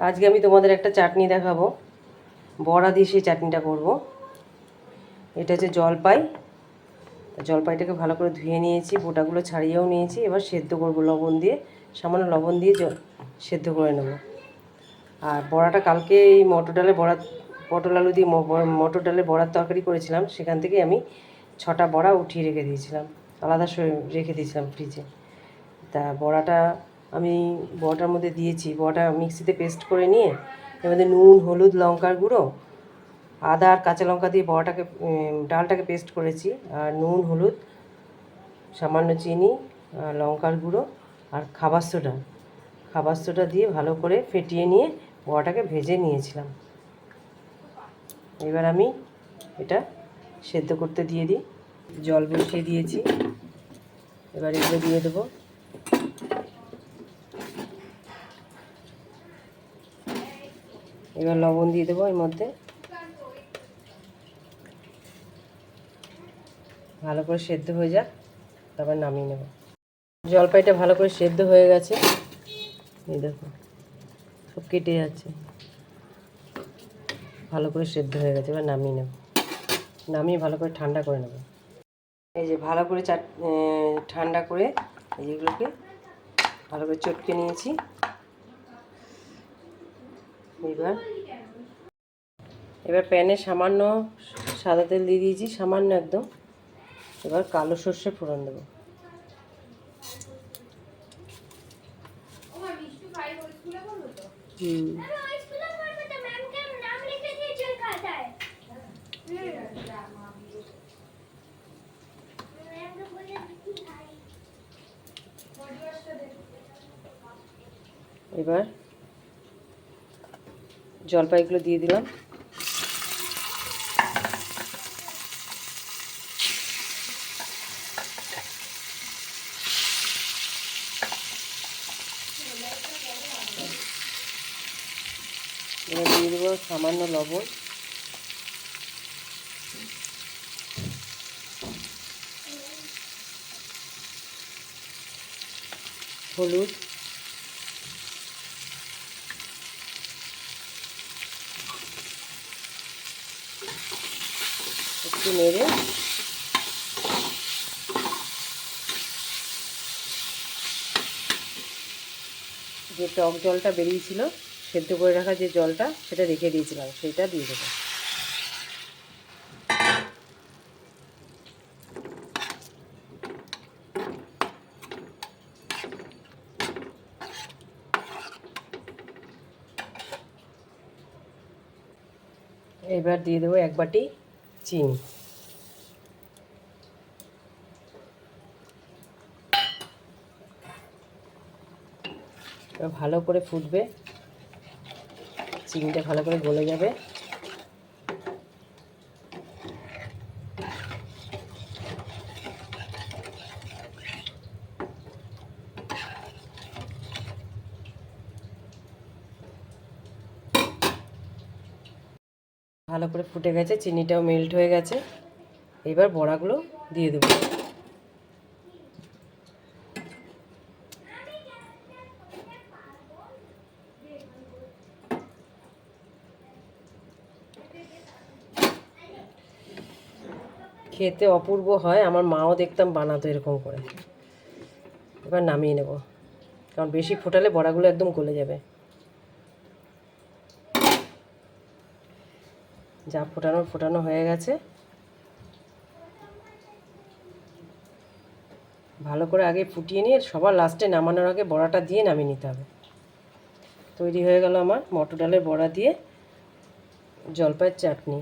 আজকে আমি তোমাদের একটা চাটনি দেখাবো, বড়া দিয়ে সেই চাটনিটা করব। এটা হচ্ছে জলপাই। জলপাইটাকে ভালো করে ধুয়ে নিয়েছি, বোটাগুলো ছাড়িয়েও নিয়েছি। এবার সেদ্ধ করব লবণ দিয়ে, সামান্য লবণ দিয়ে সেদ্ধ করে নেব। আর বড়াটা কালকে এই মটর ডালের বড়া, পটল আলু দিয়ে মটর ডালের বড়ার তরকারি করেছিলাম, সেখান থেকে আমি 6টা বড়া উঠিয়ে রেখে দিয়েছিলাম, আলাদা রেখে দিয়েছিলাম ফ্রিজে। তা বড়াটা আমি বড়াটার মধ্যে দিয়েছি, বড়াটা মিক্সিতে পেস্ট করে নিয়ে এর মধ্যে নুন, হলুদ, লঙ্কার গুঁড়ো, আদা আর কাঁচা লঙ্কা দিয়ে বড়াটাকে ডালটাকে পেস্ট করেছি। আর নুন, হলুদ, সামান্য চিনি, লঙ্কার গুঁড়ো আর খাবার সোডা দিয়ে ভালো করে ফেটিয়ে নিয়ে বড়াটাকে ভেজে নিয়েছিলাম। এবার আমি এটা সেদ্ধ করতে দিয়ে দিই। জল বসিয়ে দিয়েছি, এবার এগুলো দিয়ে দেবো। এবার লবণ দিয়ে দেবো এর মধ্যে, ভালো করে সেদ্ধ হয়ে যাক, তারপর নামিয়ে নেব। জলপাইটা ভালো করে সেদ্ধ হয়ে গেছে, এই দেখো সব কেটে যাচ্ছে, ভালো করে সেদ্ধ হয়ে গেছে। এবার নামিয়ে নেব, নামিয়ে ভালো করে ঠান্ডা করে নেব। এই যে ভালো করে ঠান্ডা করে এইগুলোকে ভালো করে চটকে নিয়েছি। এবার প্যানে সামান্য সাদা তেল দিয়ে দিয়েছি, সামান্য একদম। এবার কালো সর্ষে ফোড়ন দেবো। এবার জলপাইগুলো দিয়ে দিলাম। এবার দিয়ে দেবো সামান্য লবণ, হলুদ, একটু নেড়ে যে টক জলটা বেরিয়েছিল, সেদ্ধ করে রাখা যে জলটা, সেটা রেখে দিয়েছিলাম, সেটা দিয়ে দেবো। এবার দিয়ে দেবো 1 বাটি চিনি। ভালো করে ফুটবে, চিনিটা ভালো করে গলে যাবে। ভালো করে ফুটে গেছে, চিনিটাও মেল্ট হয়ে গেছে। এবার বড়াগুলো দিয়ে দেবো। খেতে অপূর্ব হয়, আমার মাও দেখতাম বানাতো এরকম করে। এবার নামিয়ে নেব, কারণ বেশি ফোটালে বড়াগুলো একদম গলে যাবে। যা ফোটানো হয়ে গেছে। ভালো করে আগে ফুটিয়ে নিয়ে সবার লাস্টে নামানোর আগে বড়াটা দিয়ে নামিয়ে নিতে হবে। তৈরি হয়ে গেল আমার মটর ডালের বড়া দিয়ে জলপাইয়ের চাটনি।